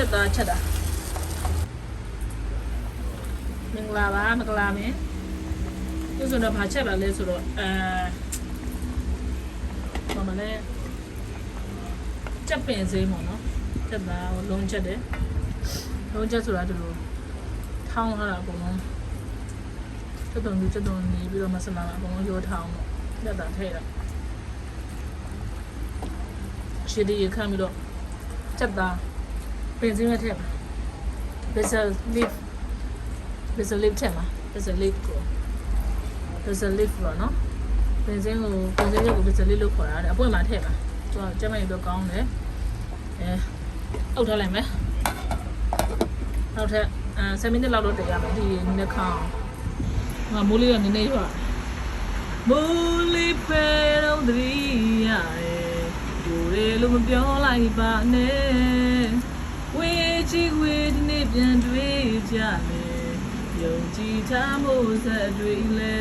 ချက်သားချက်တာမင်္ဂလာပါမင်္ဂလာမင်းသူဆိုတော့ဘာချက်လာလဲဆိုတော့ဘာမလဲချက်ပင်စိမ်းပေါ့နော်ချက်သားလုံးချက်တယ်လုံးချက်ဆိုတာဒီလိုထောင်းထားတာအကုန်လုံးချက်တုံနေပြီးတော့မဆလာအကုန်လုံးရိုးထောင်းတော့လက်တာထည့်တာရှည်တည်းရခံပြီးတော့ချက်သားပင်စင်းနဲ့ထည့်ပါ basil leaf ထည့်ပါ basil leaf ကို basil leaf ပေါ့နော်ပင်စင်းကို basil leaf လို့ခေါ်တာတဲ့အပွင့်မှာထည့်ပါသူကကျမကြီးတော့ကောင်းတယ်အုပ်ထားလိုက်မယ်နောက်ထပ်7မိနစ်လောက်တော့တည်ရမယ်ဒီနှခေါင်းမိုးလေးကနည်းနည်းရွာမိုးလေးပဲတော့တည်းရတယ်ဒီလိုမပြောလိုက်ပါနဲ့ဝေးချီဝေးဒီနေ့ပြန်တွေ့ကြမယ်ယုံကြည်ထားမှုဆက်တွေ့လဲ